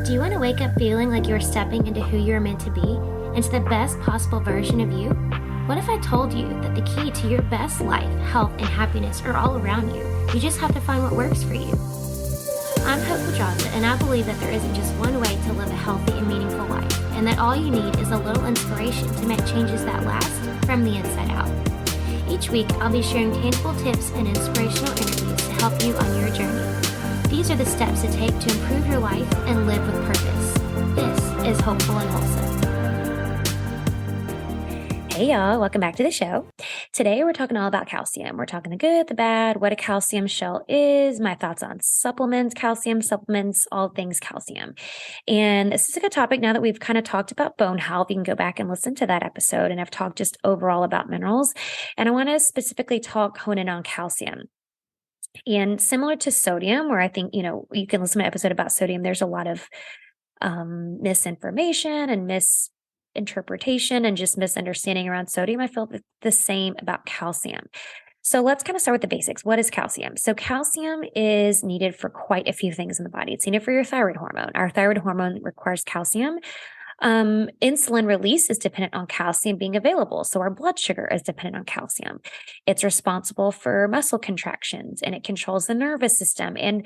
Do you want to wake up feeling like you're stepping into who you're meant to be, into the best possible version of you? What if I told you that the key to your best life, health, and happiness are all around you? You just have to find what works for you. I'm Hope Pedraza, and I believe that there isn't just one way to live a healthy and meaningful life, and that all you need is a little inspiration to make changes that last from the inside out. Each week, I'll be sharing tangible tips and inspirational interviews to help you on your journey. These are the steps to take to improve your life and live with purpose. This is Hopeful and Wholesome. Hey y'all, welcome back to the show. Today we're talking all about calcium. We're talking the good, the bad, what a calcium shell is, my thoughts on supplements, calcium supplements, all things calcium. And this is a good topic now that we've kind of talked about bone health. You can go back and listen to that episode. And I've talked just overall about minerals. And I want to specifically hone in on calcium. And similar to sodium, where I think, you can listen to my episode about sodium, there's a lot of misinformation and misinterpretation and just misunderstanding around sodium. I feel the same about calcium. So let's kind of start with the basics. What is calcium? So calcium is needed for quite a few things in the body. It's needed for your thyroid hormone. Our thyroid hormone requires calcium. Insulin release is dependent on calcium being available. So our blood sugar is dependent on calcium. It's responsible for muscle contractions and it controls the nervous system. And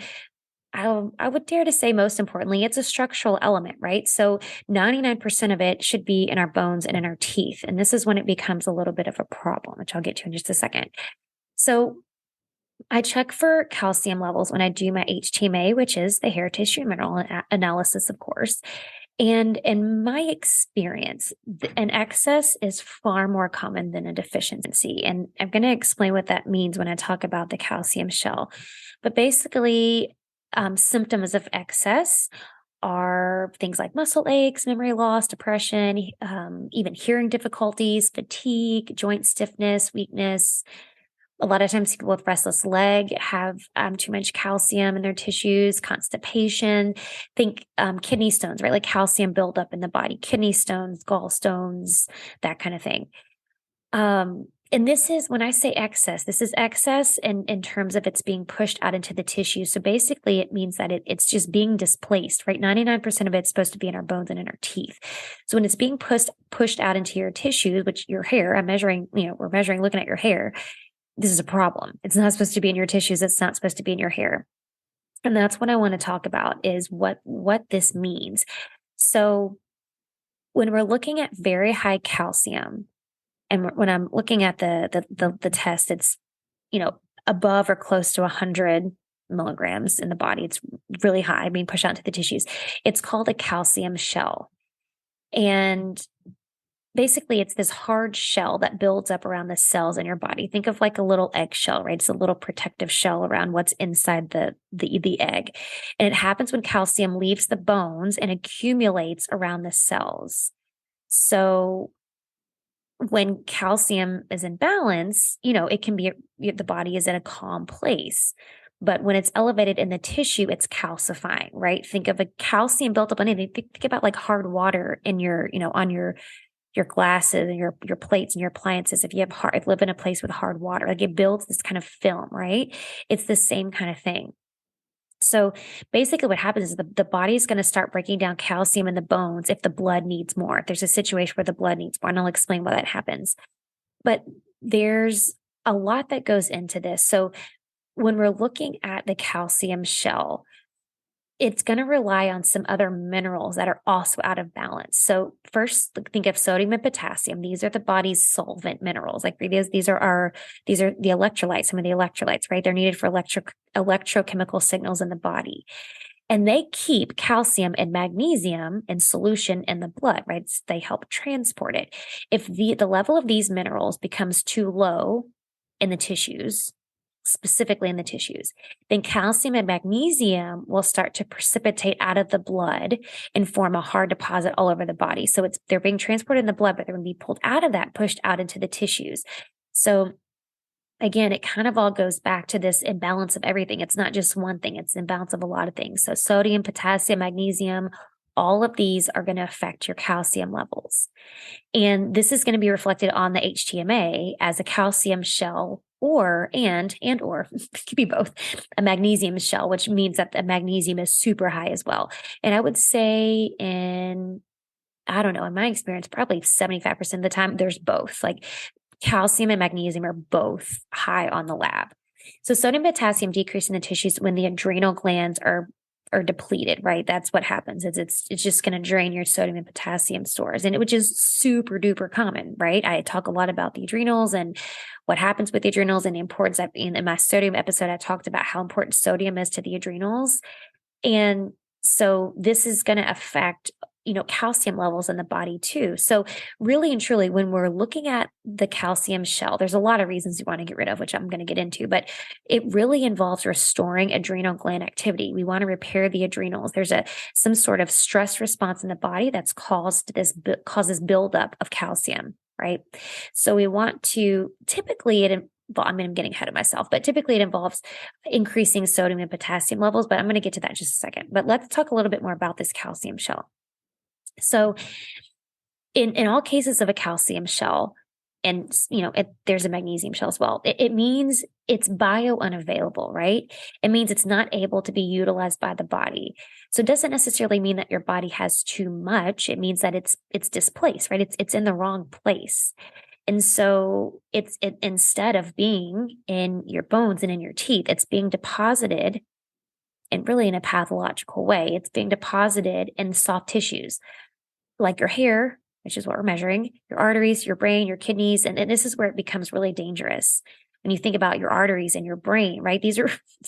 I would dare to say, most importantly, it's a structural element, right? So 99% of it should be in our bones and in our teeth. And this is when it becomes a little bit of a problem, which I'll get to in just a second. So I check for calcium levels when I do my HTMA, which is the hair tissue mineral analysis, of course. And in my experience, an excess is far more common than a deficiency. And I'm going to explain what that means when I talk about the calcium shell. But basically, symptoms of excess are things like muscle aches, memory loss, depression, even hearing difficulties, fatigue, joint stiffness, weakness. A lot of times people with restless leg have too much calcium in their tissues, constipation, think kidney stones, right? Like calcium buildup in the body, kidney stones, gallstones, that kind of thing. And this is, when I say excess, this is excess in terms of it's being pushed out into the tissue. So basically it means that it's just being displaced, right? 99% of it's supposed to be in our bones and in our teeth. So when it's being pushed out into your tissues, which your hair, we're measuring, looking at your hair, this is a problem. It's not supposed to be in your tissues. It's not supposed to be in your hair. And that's what I want to talk about is what this means. So when we're looking at very high calcium, and when I'm looking at the test, it's, above or close to 100 milligrams in the body. It's really high, being pushed out into the tissues. It's called a calcium shell. And basically, it's this hard shell that builds up around the cells in your body. Think of like a little eggshell, right? It's a little protective shell around what's inside the egg. And it happens when calcium leaves the bones and accumulates around the cells. So when calcium is in balance, it can be, the body is in a calm place. But when it's elevated in the tissue, it's calcifying, right? Think of a calcium built up on anything. Think about like hard water in your, on your glasses and your plates and your appliances. If you live in a place with hard water, like it builds this kind of film, right? It's the same kind of thing. So basically what happens is the body is going to start breaking down calcium in the bones if the blood needs more. If there's a situation where the blood needs more, and I'll explain why that happens. But there's a lot that goes into this. So when we're looking at the calcium shell, it's going to rely on some other minerals that are also out of balance. So first, think of sodium and potassium. These are the body's solvent minerals. Like these are the electrolytes, some of the electrolytes, right? They're needed for electrochemical signals in the body. And they keep calcium and magnesium in solution in the blood, right? They help transport it. If the level of these minerals becomes too low in the tissues, specifically in the tissues, then calcium and magnesium will start to precipitate out of the blood and form a hard deposit all over the body. So they're being transported in the blood, but they're going to be pulled out of that, pushed out into the tissues. So again, it kind of all goes back to this imbalance of everything. It's not just one thing, it's an imbalance of a lot of things. So sodium, potassium, magnesium, all of these are going to affect your calcium levels. And this is going to be reflected on the HTMA as a calcium shell or it could be both, a magnesium shell, which means that the magnesium is super high as well. And I would say I don't know, in my experience, probably 75% of the time, there's both. Like calcium and magnesium are both high on the lab. So sodium and potassium decrease in the tissues when the adrenal glands are depleted, right? That's what happens. It's just going to drain your sodium and potassium stores, and which is super duper common, right? I talk a lot about the adrenals and what happens with the adrenals and the importance of, in my sodium episode, I talked about how important sodium is to the adrenals. And so this is going to affect, calcium levels in the body too. So really and truly, when we're looking at the calcium shell, there's a lot of reasons you want to get rid of, which I'm going to get into, but it really involves restoring adrenal gland activity. We want to repair the adrenals. There's some sort of stress response in the body that's causes buildup of calcium, right? So we want to I'm getting ahead of myself, but typically it involves increasing sodium and potassium levels, but I'm going to get to that in just a second. But let's talk a little bit more about this calcium shell. So in all cases of a calcium shell, and there's a magnesium shell as well, it means it's bio unavailable, right? It means it's not able to be utilized by the body. So it doesn't necessarily mean that your body has too much. It means that it's displaced, right? It's in the wrong place. And so it instead of being in your bones and in your teeth, it's being deposited, and really in a pathological way, it's being deposited in soft tissues like your hair, which is what we're measuring, your arteries, your brain, your kidneys. And this is where it becomes really dangerous. When you think about your arteries and your brain, right? This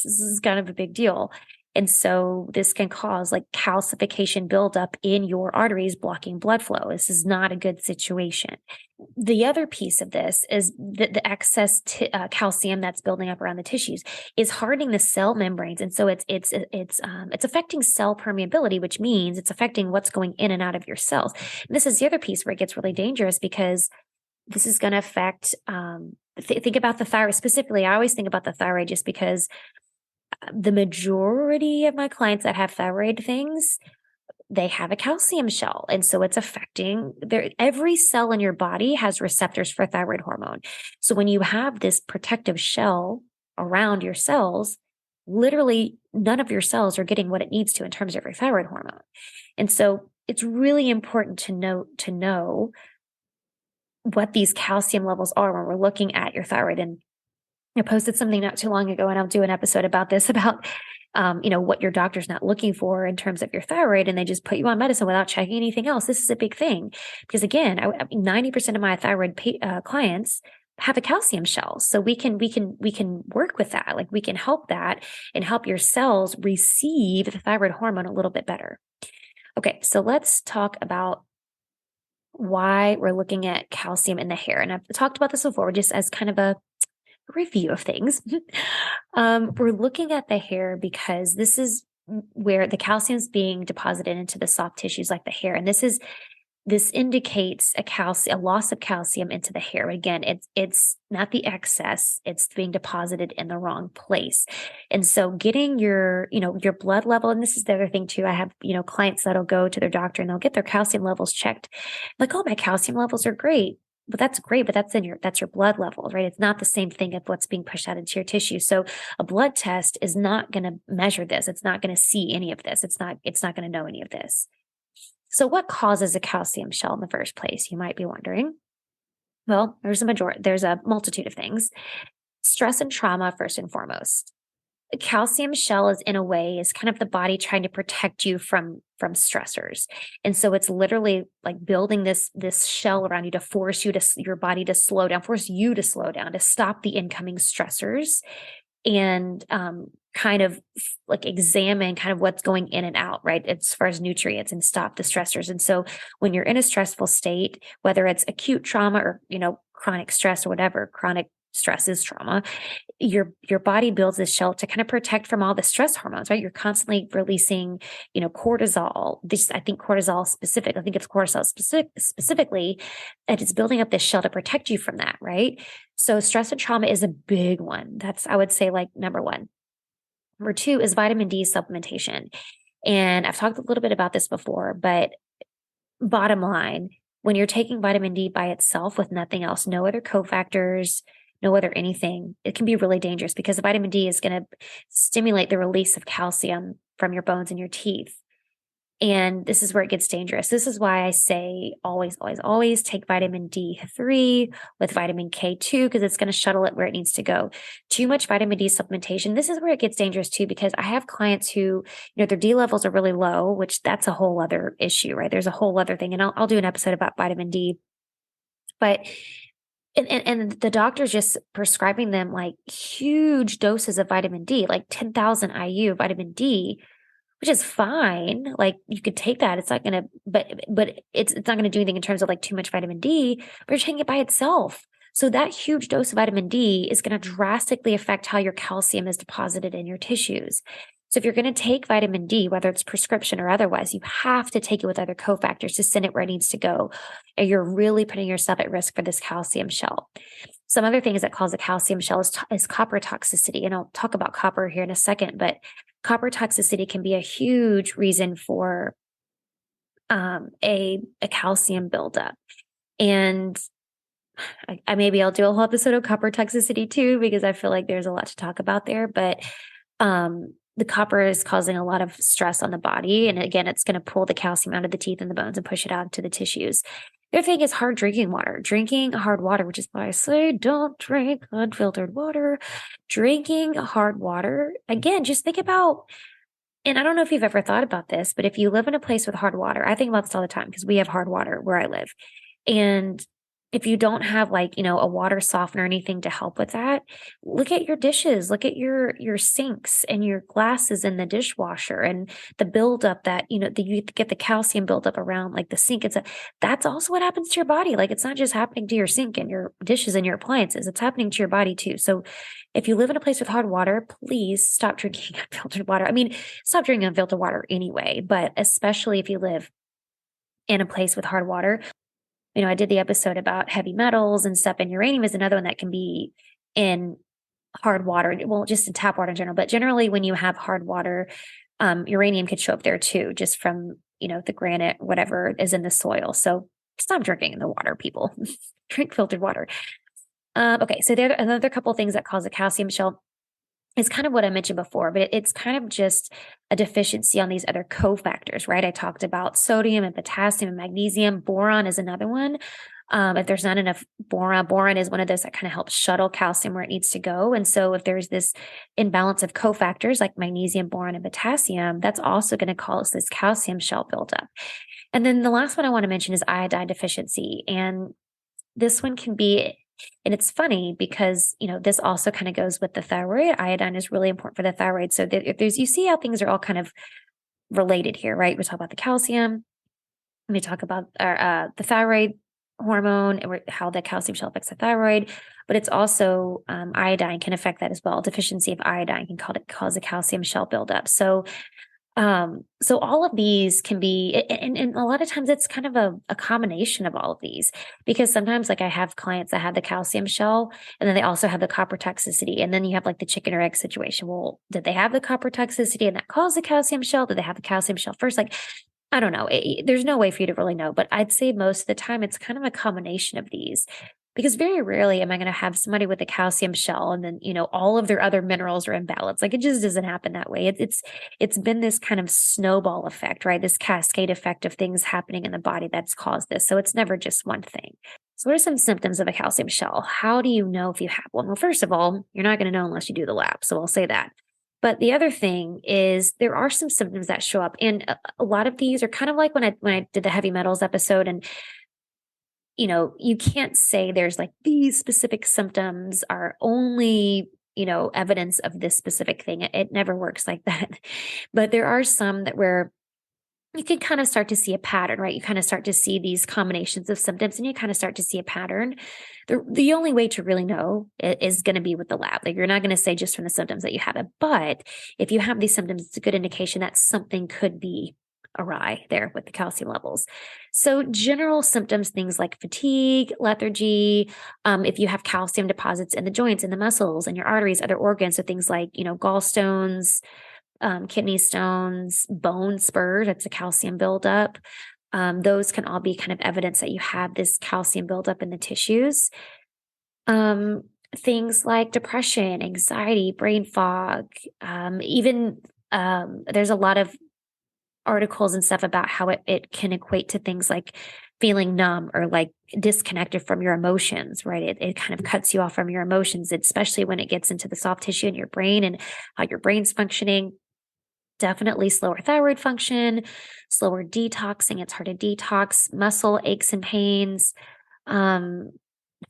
is kind of a big deal. And so this can cause like calcification buildup in your arteries, blocking blood flow. This is not a good situation. The other piece of this is that the excess calcium that's building up around the tissues is hardening the cell membranes, and so it's affecting cell permeability, which means it's affecting what's going in and out of your cells. And this is the other piece where it gets really dangerous, because this is going to affect. Think about the thyroid specifically. I always think about the thyroid just because the majority of my clients that have thyroid things, they have a calcium shell. And so it's affecting every cell in your body has receptors for thyroid hormone. So when you have this protective shell around your cells, literally none of your cells are getting what it needs to in terms of your thyroid hormone. And so it's really important to know what these calcium levels are when we're looking at your thyroid. And I posted something not too long ago, and I'll do an episode about this, about what your doctor's not looking for in terms of your thyroid, and they just put you on medicine without checking anything else. This is a big thing, because again, 90% of my thyroid clients have a calcium shell. So we can work with that. Like we can help that and help your cells receive the thyroid hormone a little bit better. Okay, so let's talk about why we're looking at calcium in the hair. And I've talked about this before, just as kind of a review of things. We're looking at the hair because this is where the calcium is being deposited into the soft tissues like the hair. And this indicates a loss of calcium into the hair. Again, it's not the excess, it's being deposited in the wrong place. And so getting your blood level, and this is the other thing too, I have, clients that'll go to their doctor and they'll get their calcium levels checked. Like, oh, my calcium levels are great. But that's great, but that's your blood levels, right? It's not the same thing as what's being pushed out into your tissue. So a blood test is not going to measure this. It's not going to see any of this. It's not going to know any of this. So what causes a calcium shell in the first place? You might be wondering. Well, there's a multitude of things. Stress and trauma, first and foremost. A calcium shell is kind of the body trying to protect you from stressors. And so it's literally like building this shell around you to force your body to slow down, to stop the incoming stressors, and kind of like examine kind of what's going in and out, right? As far as nutrients, and stop the stressors. And so when you're in a stressful state, whether it's acute trauma or, chronic stress or whatever, chronic stress is trauma, your body builds this shell to kind of protect from all the stress hormones, right? You're constantly releasing, cortisol. I think cortisol specifically, and it's building up this shell to protect you from that, right? So stress and trauma is a big one. That's, I would say, like number one. Number two is vitamin D supplementation. And I've talked a little bit about this before, but bottom line, when you're taking vitamin D by itself with nothing else, no other cofactors, no other anything, it can be really dangerous because vitamin D is going to stimulate the release of calcium from your bones and your teeth. And this is where it gets dangerous. This is why I say always, always, always take vitamin D3 with vitamin K2 because it's going to shuttle it where it needs to go. Too much vitamin D supplementation. This is where it gets dangerous too, because I have clients who, their D levels are really low, which that's a whole other issue, right? There's a whole other thing. And I'll do an episode about vitamin D, but and the doctor's just prescribing them like huge doses of vitamin D, like 10,000 IU vitamin D, which is fine. Like you could take that. It's not going to, but it's not going to do anything in terms of like too much vitamin D, but you're taking it by itself. So that huge dose of vitamin D is going to drastically affect how your calcium is deposited in your tissues. So if you're going to take vitamin D, whether it's prescription or otherwise, you have to take it with other cofactors to send it where it needs to go. And you're really putting yourself at risk for this calcium shell. Some other things that cause a calcium shell is copper toxicity. And I'll talk about copper here in a second, but copper toxicity can be a huge reason for a calcium buildup. And I'll do a whole episode of copper toxicity too, because I feel like there's a lot to talk about there. But the copper is causing a lot of stress on the body. And again, it's going to pull the calcium out of the teeth and the bones and push it out into the tissues. The other thing is hard drinking water. Drinking hard water, which is why I say don't drink unfiltered water. Drinking hard water, again, just think about, and I don't know if you've ever thought about this, but if you live in a place with hard water, I think about this all the time because we have hard water where I live. And if you don't have a water softener or anything to help with that, look at your dishes, look at your sinks and your glasses in the dishwasher and the buildup that, you get the calcium buildup around like the sink. That's also what happens to your body. Like it's not just happening to your sink and your dishes and your appliances. It's happening to your body too. So if you live in a place with hard water, please stop drinking unfiltered water. I mean, stop drinking unfiltered water anyway, but especially if you live in a place with hard water. I did the episode about heavy metals and stuff, and uranium is another one that can be in hard water. Well, just in tap water in general, but generally when you have hard water, uranium could show up there too, just from, the granite, whatever is in the soil. So stop drinking the water, people. Drink filtered water. Okay, so there are another couple of things that cause a calcium shell. It's kind of what I mentioned before, but it's kind of just a deficiency on these other cofactors, right? I talked about sodium and potassium and magnesium. Boron is another one. If there's not enough boron is one of those that kind of helps shuttle calcium where it needs to go. And so if there's this imbalance of cofactors like magnesium, boron, and potassium, that's also going to cause this calcium shell buildup. And then the last one I want to mention is iodine deficiency. And this one can be, and it's funny because, this also kind of goes with the thyroid. Iodine is really important for the thyroid. So if you see how things are all kind of related here, right? We talk about the calcium, we talk about the thyroid hormone and how the calcium shell affects the thyroid, but it's also iodine can affect that as well. Deficiency of iodine can cause a calcium shell buildup. So all of these can be, and a lot of times it's kind of a combination of all of these, because sometimes like I have clients that have the calcium shell and then they also have the copper toxicity. And then you have like the chicken or egg situation. Well, did they have the copper toxicity and that caused the calcium shell? Did they have the calcium shell first? Like, I don't know. There's no way for you to really know, but I'd say most of the time it's kind of a combination of these. Because very rarely am I going to have somebody with a calcium shell and then, all of their other minerals are in balance. Like it just doesn't happen that way. It's been this kind of snowball effect, right? This cascade effect of things happening in the body that's caused this. So it's never just one thing. So what are some symptoms of a calcium shell? How do you know if you have one? Well, first of all, you're not going to know unless you do the lab. So I'll say that. But the other thing is there are some symptoms that show up. And a lot of these are kind of like when I did the heavy metals episode, and you can't say there's like these specific symptoms are only, evidence of this specific thing. It never works like that. But there are some that where you can kind of start to see a pattern, right? You kind of start to see these combinations of symptoms and you kind of start to see a pattern. The only way to really know is going to be with the lab. Like you're not going to say just from the symptoms that you have it. But if you have these symptoms, it's a good indication that something could be awry there with the calcium levels. So general symptoms, things like fatigue, lethargy, if you have calcium deposits in the joints, in the muscles, in your arteries, other organs, so things like, gallstones, kidney stones, bone spurs, that's a calcium buildup. Those can all be kind of evidence that you have this calcium buildup in the tissues. things like depression, anxiety, brain fog, even there's a lot of articles and stuff about how it can equate to things like feeling numb or like disconnected from your emotions, right? It kind of cuts you off from your emotions, especially when it gets into the soft tissue in your brain and how your brain's functioning. Definitely slower thyroid function, slower detoxing. It's hard to detox, muscle aches and pains. Um,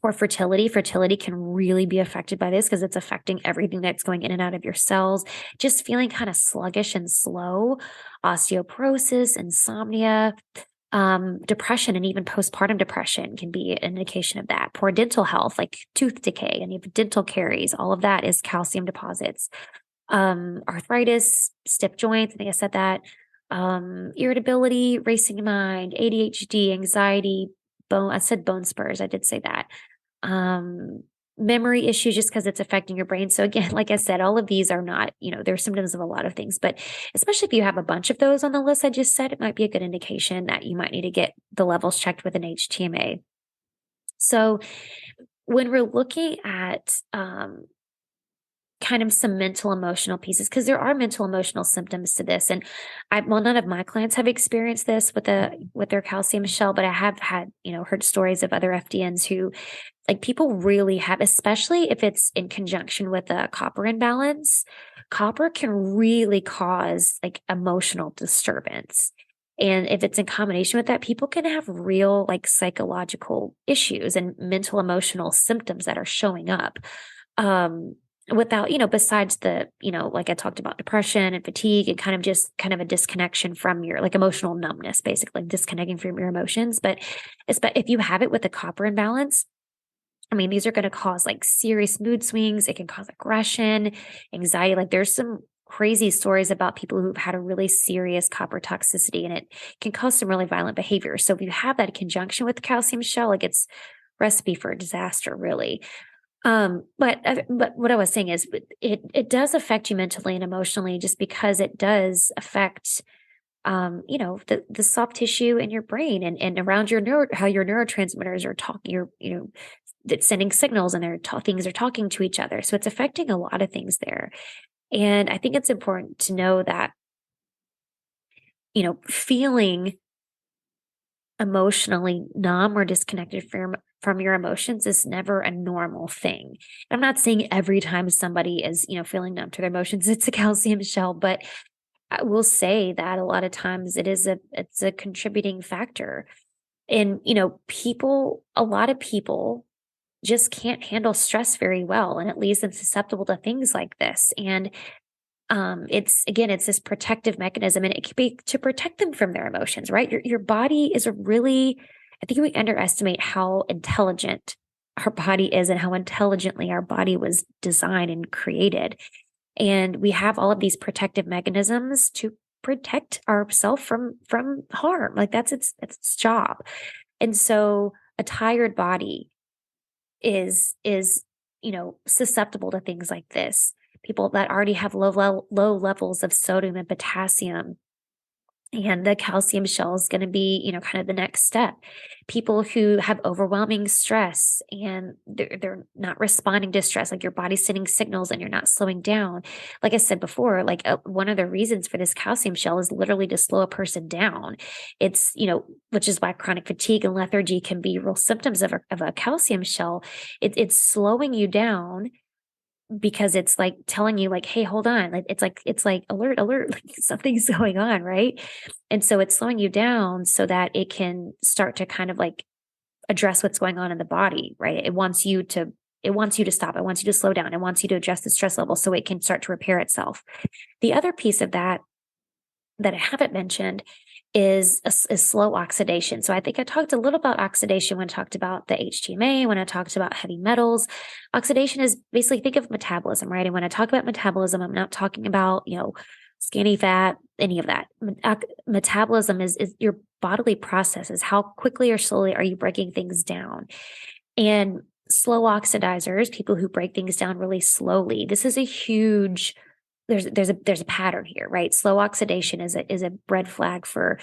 for fertility, fertility can really be affected by this because it's affecting everything that's going in and out of your cells. Just feeling kind of sluggish and slow, osteoporosis, insomnia, depression, and even postpartum depression can be an indication of that. Poor dental health, like tooth decay, and even dental caries, all of that is calcium deposits. Arthritis, stiff joints, I think I said that. Irritability, racing mind, ADHD, anxiety, I said bone spurs. I did say that. Um, Memory issues just because it's affecting your brain. So again, like I said, all of these are not, they're symptoms of a lot of things, but especially if you have a bunch of those on the list I just said, it might be a good indication that you might need to get the levels checked with an HTMA. So when we're looking at kind of some mental emotional pieces, because there are mental emotional symptoms to this, and none of my clients have experienced this with their calcium shell, but I have had heard stories of other FDNs who, like, people really have, especially if it's in conjunction with a copper imbalance. Copper can really cause like emotional disturbance. And if it's in combination with that, people can have real like psychological issues and mental emotional symptoms that are showing up. Without, besides the, like I talked about depression and fatigue and kind of a disconnection from your like emotional numbness, basically disconnecting from your emotions. But if you have it with a copper imbalance, I mean, these are going to cause like serious mood swings. It can cause aggression, anxiety. Like there's some crazy stories about people who've had a really serious copper toxicity, and it can cause some really violent behavior. So if you have that in conjunction with the calcium shell, like it's recipe for disaster, really. But what I was saying is it does affect you mentally and emotionally, just because it does affect the soft tissue in your brain and around how your neurotransmitters are talking, that's sending signals, and things are talking to each other. So it's affecting a lot of things there. And I think it's important to know that, feeling emotionally numb or disconnected from your emotions is never a normal thing. I'm not saying every time somebody is, feeling numb to their emotions, it's a calcium shell, but I will say that a lot of times it's a contributing factor. And, a lot of people just can't handle stress very well, and it leaves them susceptible to things like this. And it's this protective mechanism, and it can be to protect them from their emotions, right? Your body is I think we underestimate how intelligent our body is and how intelligently our body was designed and created. And we have all of these protective mechanisms to protect ourselves from harm. Like that's its job. And so a tired body is susceptible to things like this. People that already have low levels of sodium and potassium, and the calcium shell is going to be, kind of the next step. People who have overwhelming stress and they're not responding to stress, like your body's sending signals and you're not slowing down. Like I said before, like one of the reasons for this calcium shell is literally to slow a person down. It's, which is why chronic fatigue and lethargy can be real symptoms of a calcium shell. It's slowing you down, because it's like telling you like, hey, hold on. Like it's like alert, like something's going on, right? And so it's slowing you down so that it can start to kind of like address what's going on in the body, right? It wants you to stop. It wants you to slow down. It wants you to adjust the stress level so it can start to repair itself. The other piece of that I haven't mentioned is slow oxidation. So I think I talked a little about oxidation when I talked about the HTMA, when I talked about heavy metals. Oxidation is basically, think of metabolism, right? And when I talk about metabolism, I'm not talking about, skinny fat, any of that. Metabolism is your bodily processes. How quickly or slowly are you breaking things down? And slow oxidizers, people who break things down really slowly, this is a huge, there's a pattern here, right? Slow oxidation is a red flag for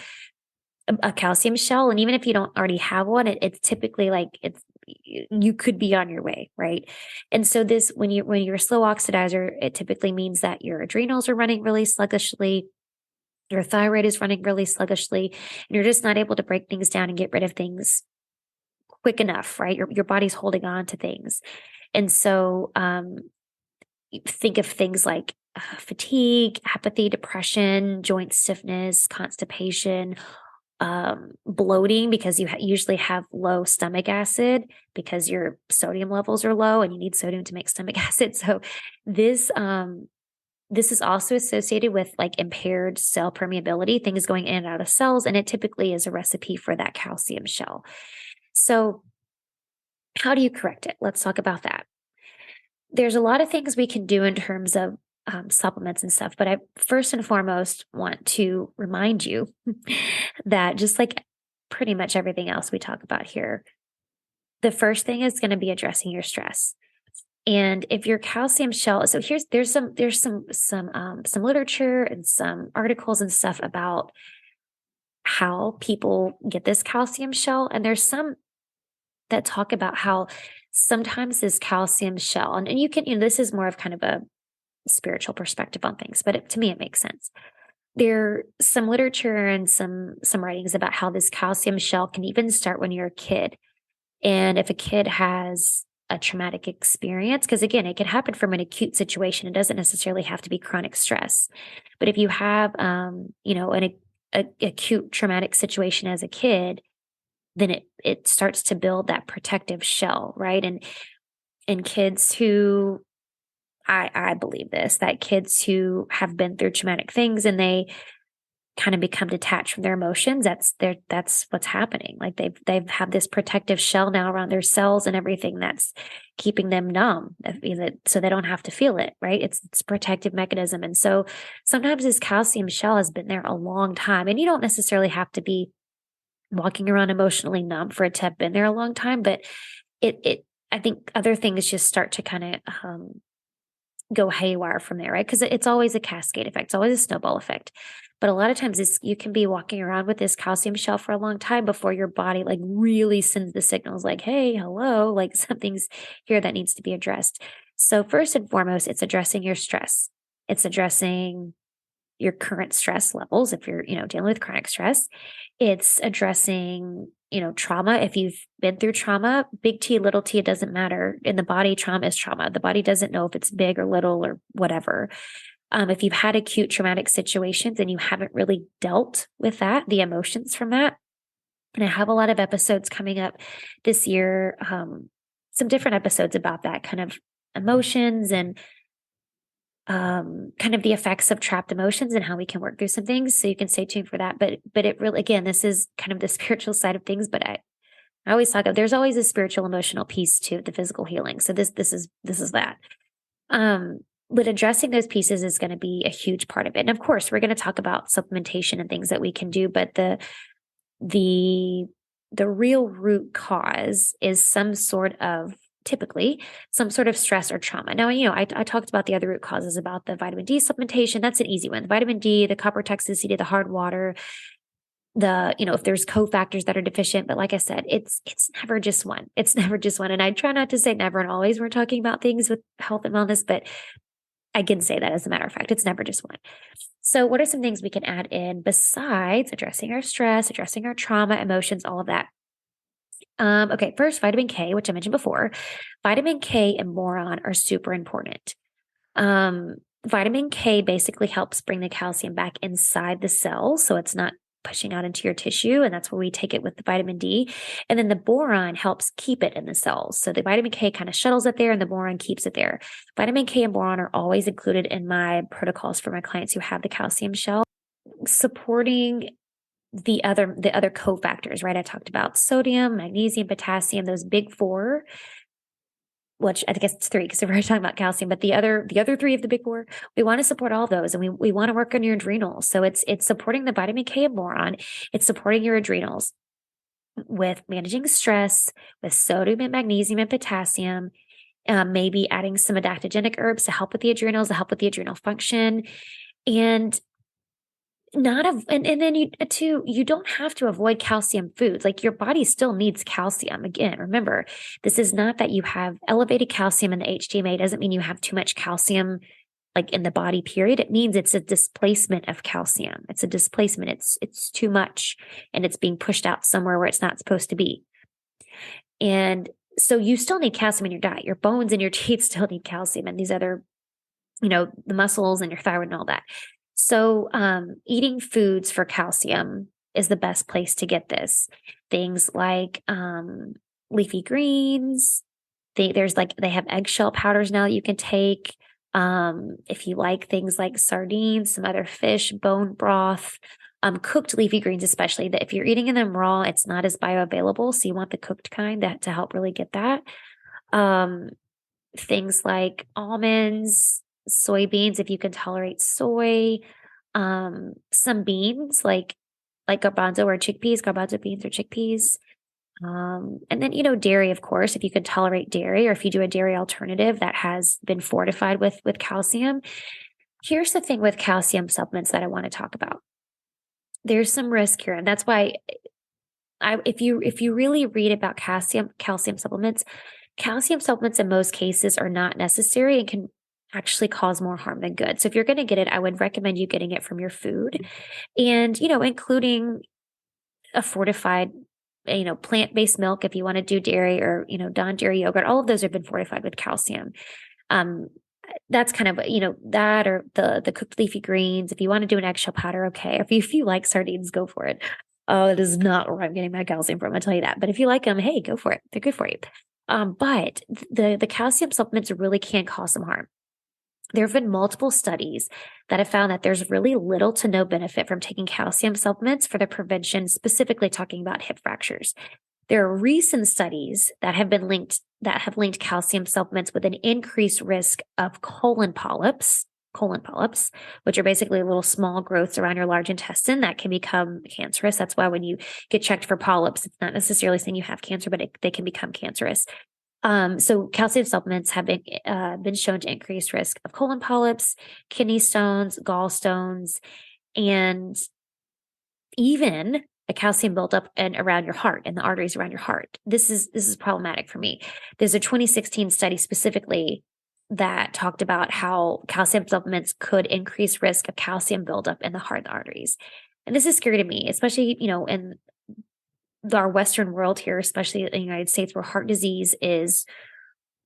a calcium shell. And even if you don't already have one, it's typically like you could be on your way, right? And so this, when you're a slow oxidizer, it typically means that your adrenals are running really sluggishly, your thyroid is running really sluggishly, and you're just not able to break things down and get rid of things quick enough, right? Your body's holding on to things. And so think of things like fatigue, apathy, depression, joint stiffness, constipation, bloating, because you usually have low stomach acid because your sodium levels are low and you need sodium to make stomach acid. So this is also associated with like impaired cell permeability, things going in and out of cells, and it typically is a recipe for that calcium shell. So how do you correct it? Let's talk about that. There's a lot of things we can do in terms of supplements and stuff, but I first and foremost want to remind you that just like pretty much everything else we talk about here, the first thing is going to be addressing your stress. And if your calcium shell, so there's some literature and some articles and stuff about how people get this calcium shell, and there's some that talk about how sometimes this calcium shell, and you can, this is more of kind of a spiritual perspective on things, but to me, it makes sense. There's some literature and some writings about how this calcium shell can even start when you're a kid. And if a kid has a traumatic experience, because again, it can happen from an acute situation. It doesn't necessarily have to be chronic stress. But if you have, an acute traumatic situation as a kid, then it starts to build that protective shell, right? And kids who, I believe this, that kids who have been through traumatic things and they kind of become detached from their emotions, that's what's happening. Like they've had this protective shell now around their cells and everything that's keeping them numb, so they don't have to feel it, right? It's a protective mechanism. And so sometimes this calcium shell has been there a long time, and you don't necessarily have to be walking around emotionally numb for it to have been there a long time, but I think other things just start to kind of go haywire from there, right? Because it's always a cascade effect. It's always a snowball effect. But a lot of times you can be walking around with this calcium shell for a long time before your body like really sends the signals like, hey, hello, like something's here that needs to be addressed. So first and foremost, it's addressing your stress. It's addressing your current stress levels if you're, dealing with chronic stress. It's addressing, trauma. If you've been through trauma, big T, little t, it doesn't matter. In the body, trauma is trauma. The body doesn't know if it's big or little or whatever. If you've had acute traumatic situations and you haven't really dealt with that, the emotions from that, and I have a lot of episodes coming up this year, some different episodes about that kind of emotions and kind of the effects of trapped emotions and how we can work through some things. So you can stay tuned for that. But it really, again, this is kind of the spiritual side of things, but I always talk of, there's always a spiritual emotional piece to the physical healing. So this is that. But addressing those pieces is going to be a huge part of it. And of course, we're going to talk about supplementation and things that we can do, but the real root cause is typically some sort of stress or trauma. Now, I talked about the other root causes about the vitamin D supplementation. That's an easy one. The vitamin D, the copper toxicity, the hard water, if there's cofactors that are deficient. But like I said, it's never just one. It's never just one. And I try not to say never and always when we're talking about things with health and wellness, but I can say that as a matter of fact, it's never just one. So what are some things we can add in besides addressing our stress, addressing our trauma, emotions, all of that? Okay, first, vitamin K, which I mentioned before. Vitamin K and boron are super important. Vitamin K basically helps bring the calcium back inside the cell, so it's not pushing out into your tissue, and that's where we take it with the vitamin D. And then the boron helps keep it in the cells. So the vitamin K kind of shuttles it there and the boron keeps it there. Vitamin K and boron are always included in my protocols for my clients who have the calcium shell, supporting the other cofactors, right? I talked about sodium, magnesium, potassium, those big four, which I guess it's three because we're already talking about calcium, but the other three of the big four, we want to support all those, and we want to work on your adrenals. So it's supporting the vitamin K and boron. It's supporting your adrenals with managing stress, with sodium and magnesium and potassium, maybe adding some adaptogenic herbs to help with the adrenals, to help with the adrenal function. And And then you don't have to avoid calcium foods. Like your body still needs calcium. Again, remember, this is not that you have elevated calcium in the HTMA. It doesn't mean you have too much calcium like in the body, period. It means it's a displacement of calcium. It's a displacement. It's too much and it's being pushed out somewhere where it's not supposed to be. And so you still need calcium in your diet. Your bones and your teeth still need calcium and these other, the muscles and your thyroid and all that. So eating foods for calcium is the best place to get this. Things like leafy greens. They have eggshell powders now that you can take. If you like things like sardines, some other fish, bone broth, cooked leafy greens, especially that if you're eating them raw, it's not as bioavailable. So you want the cooked kind to help really get that. Things like almonds, soybeans, if you can tolerate soy, some beans like garbanzo or chickpeas, garbanzo beans or chickpeas. And then, dairy, of course, if you can tolerate dairy or if you do a dairy alternative that has been fortified with calcium. Here's the thing with calcium supplements that I want to talk about. There's some risk here. And that's why if you really read about calcium supplements in most cases are not necessary and can actually cause more harm than good. So if you're going to get it, I would recommend you getting it from your food and, including a fortified, plant-based milk if you want to do dairy or, non-dairy yogurt. All of those have been fortified with calcium. That's kind of, that or the cooked leafy greens. If you want to do an eggshell powder, okay. If you like sardines, go for it. Oh, that is not where I'm getting my calcium from. I'll tell you that. But if you like them, hey, go for it. They're good for you. But the calcium supplements really can cause some harm. There have been multiple studies that have found that there's really little to no benefit from taking calcium supplements for the prevention, specifically talking about hip fractures. There are recent studies that have linked calcium supplements with an increased risk of colon polyps, which are basically little small growths around your large intestine that can become cancerous. That's why when you get checked for polyps, it's not necessarily saying you have cancer, but they can become cancerous. So calcium supplements have been shown to increase risk of colon polyps, kidney stones, gallstones, and even a calcium buildup around your heart and the arteries around your heart. This is problematic for me. There's a 2016 study specifically that talked about how calcium supplements could increase risk of calcium buildup in the heart and the arteries. And this is scary to me, especially, in our Western world here, especially in the United States, where heart disease is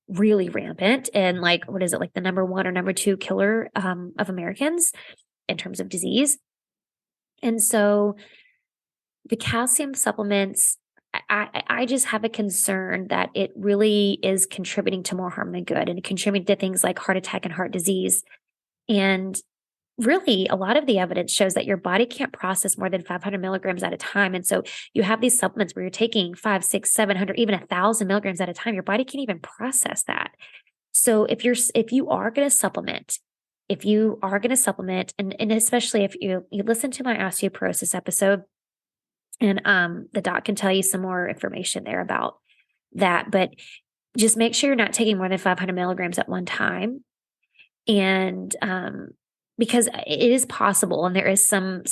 really rampant and what is it, the number one or number two killer of Americans in terms of disease. And so the calcium supplements, I just have a concern that it really is contributing to more harm than good and contributing to things like heart attack and heart disease. And really, a lot of the evidence shows that your body can't process more than 500 milligrams at a time. And so you have these supplements where you're taking 500, 600, 700, even 1,000 milligrams at a time. Your body can't even process that. So if you are going to supplement, and especially if you listen to my osteoporosis episode, and the doc can tell you some more information there about that, but just make sure you're not taking more than 500 milligrams at one time. And because it is possible, and there is some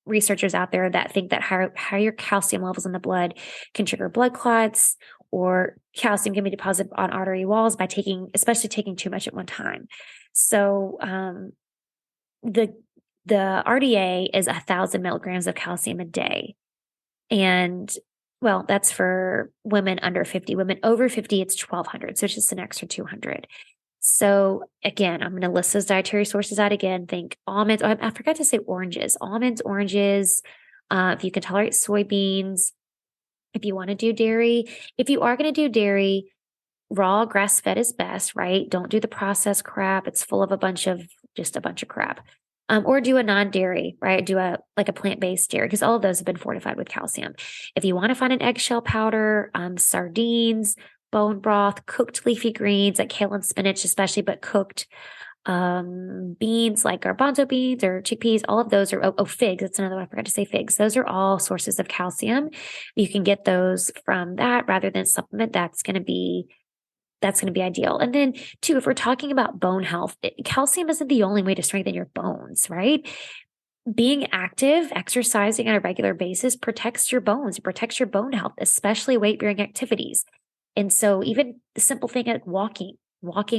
researchers out there that think that higher calcium levels in the blood can trigger blood clots, or calcium can be deposited on artery walls especially taking too much at one time. So the RDA is 1,000 milligrams of calcium a day. And well, that's for women under 50. Women over 50, it's 1,200. So it's just an extra 200. So again, I'm going to list those dietary sources out again. Think almonds. I forgot to say oranges. Almonds, oranges. If you can tolerate soybeans. If you want to do dairy. If you are going to do dairy, raw grass-fed is best, right? Don't do the processed crap. It's full of a bunch of crap. Or do a non-dairy, right? Do a plant-based dairy, because all of those have been fortified with calcium. If you want to find an eggshell powder, sardines, bone broth, cooked leafy greens like kale and spinach, especially, but cooked beans like garbanzo beans or chickpeas, all of those are, figs. That's another one. I forgot to say figs. Those are all sources of calcium. You can get those from that rather than supplement. That's going to be ideal. And then too, if we're talking about bone health, calcium isn't the only way to strengthen your bones, right? being active, exercising on a regular basis protects your bones, protects your bone health, especially weight bearing activities. And so even the simple thing like walking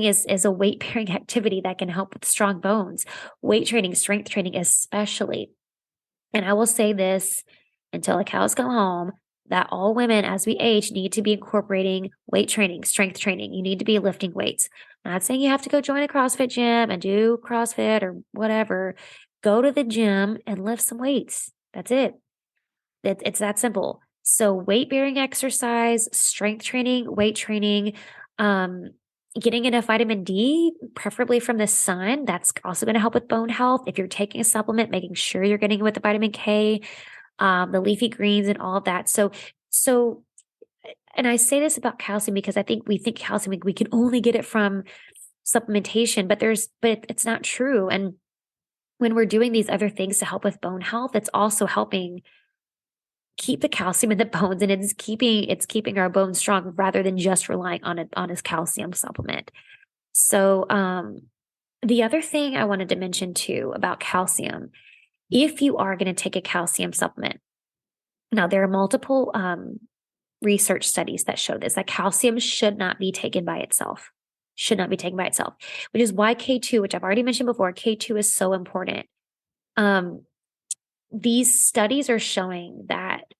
is a weight bearing activity that can help with strong bones, weight training, strength training, especially. And I will say this until the cows come home, that all women as we age need to be incorporating weight training, strength training. You need to be lifting weights. I'm not saying you have to go join a CrossFit gym and do CrossFit or whatever. Go to the gym and lift some weights. That's it. It's that simple. So weight bearing exercise, strength training, weight training, um, getting enough vitamin D, preferably from the sun. That's also going to help with bone health. If you're taking a supplement, making sure you're getting it with the vitamin K, the leafy greens and all of that. So, and I say this about calcium because I think we think calcium, we can only get it from supplementation, but it's not true. And when we're doing these other things to help with bone health, it's also helping keep the calcium in the bones, and it's keeping our bones strong rather than just relying on a calcium supplement. So the other thing I wanted to mention too about calcium, if you are going to take a calcium supplement, now there are multiple research studies that show this, that calcium should not be taken by itself. Should not be taken by itself, which is why K2, which I've already mentioned before, K2 is so important. These studies are showing that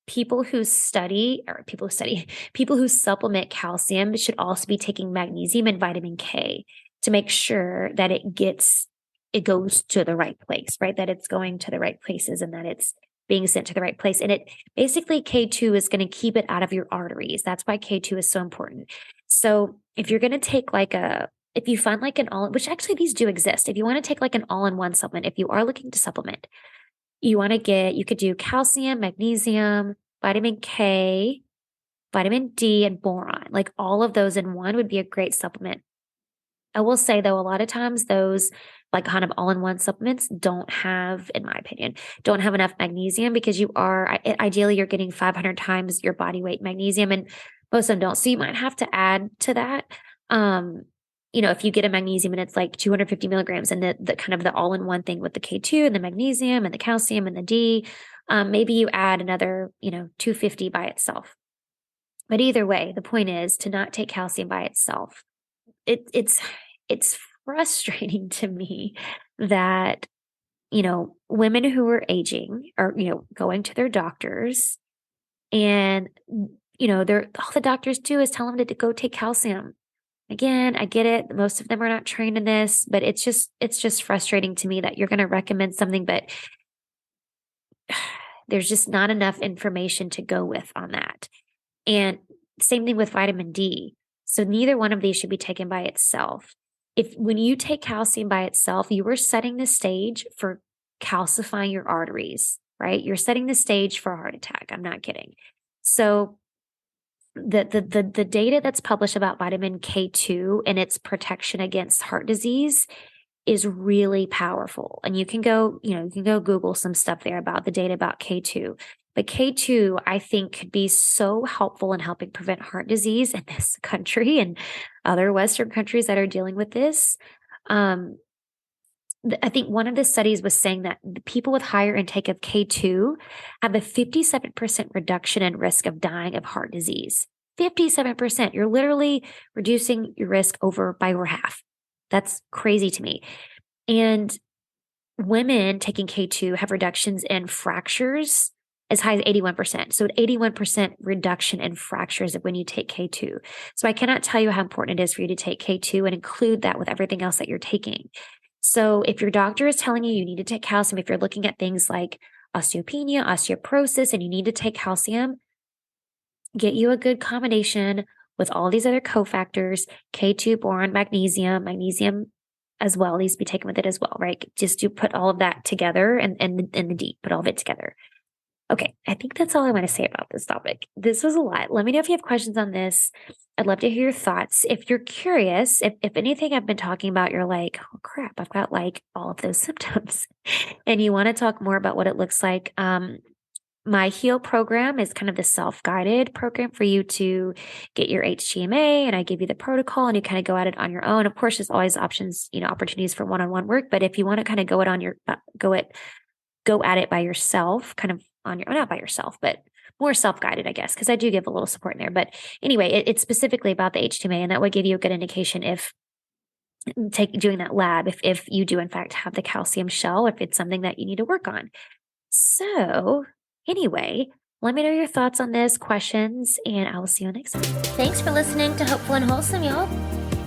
people who supplement calcium should also be taking magnesium and vitamin K to make sure that it goes to the right place, right? That it's going to the right places and that it's being sent to the right place. And it basically K2 is going to keep it out of your arteries. That's why K2 is so important. So if you're going to take if you find like which actually these do exist, if you want to take like an all-in-one supplement, if you are looking to supplement, you could do calcium, magnesium, vitamin K, vitamin D, and boron. Like all of those in one would be a great supplement. I will say though, a lot of times those like kind of all-in-one supplements don't have, in my opinion, don't have enough magnesium because ideally you're getting 500 times your body weight magnesium and most of them don't. So you might have to add to that. If you get a magnesium and it's like 250 milligrams and the kind of the all-in-one thing with the K2 and the magnesium and the calcium and the D, maybe you add another, 250 by itself. But either way, the point is to not take calcium by itself. It's frustrating to me that, women who are aging are, going to their doctors and, all the doctors do is tell them to go take calcium. Again, I get it. Most of them are not trained in this, but it's just frustrating to me that you're going to recommend something, but there's just not enough information to go with on that. And same thing with vitamin D. So neither one of these should be taken by itself. When you take calcium by itself, you are setting the stage for calcifying your arteries, right? You're setting the stage for a heart attack. I'm not kidding. So the data that's published about vitamin K2 and its protection against heart disease is really powerful. And you can go Google some stuff there about the data about K2. But K2, I think, could be so helpful in helping prevent heart disease in this country and other Western countries that are dealing with this. I think one of the studies was saying that the people with higher intake of K2 have a 57% reduction in risk of dying of heart disease. 57%. You're literally reducing your risk by over half. That's crazy to me. And women taking K2 have reductions in fractures as high as 81%. So an 81% reduction in fractures when you take K2. So I cannot tell you how important it is for you to take K2 and include that with everything else that you're taking. So if your doctor is telling you need to take calcium, if you're looking at things like osteopenia, osteoporosis, and you need to take calcium, get you a good combination with all these other cofactors, K2, boron, magnesium as well needs to be taken with it as well, right? Just to put all of that together and the D, put all of it together. Okay, I think that's all I want to say about this topic. This was a lot. Let me know if you have questions on this. I'd love to hear your thoughts. If you're curious, if anything I've been talking about, you're like, oh crap, I've got like all of those symptoms and you want to talk more about what it looks like. My HEAL program is kind of the self-guided program for you to get your HTMA, and I give you the protocol and you kind of go at it on your own. Of course, there's always opportunities for one-on-one work, but if you want to kind of go it go at it by yourself, kind of on your, not by yourself, but more self-guided, I guess, because I do give a little support in there. But anyway, it's specifically about the H2MA, and that would give you a good indication if doing that lab, if you do in fact have the calcium shell, if it's something that you need to work on. So anyway, let me know your thoughts on this, questions, and I will see you next time. Thanks for listening to Hopeful and Wholesome, y'all.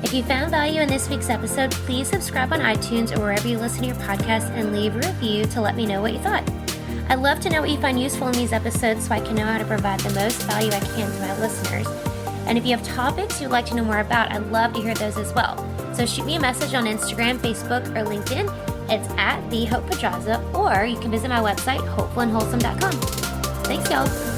If you found value in this week's episode, please subscribe on iTunes or wherever you listen to your podcast and leave a review to let me know what you thought. I'd love to know what you find useful in these episodes so I can know how to provide the most value I can to my listeners. And if you have topics you'd like to know more about, I'd love to hear those as well. So shoot me a message on Instagram, Facebook, or LinkedIn. It's @TheHopePedraza, or you can visit my website, hopefulandwholesome.com. Thanks, y'all.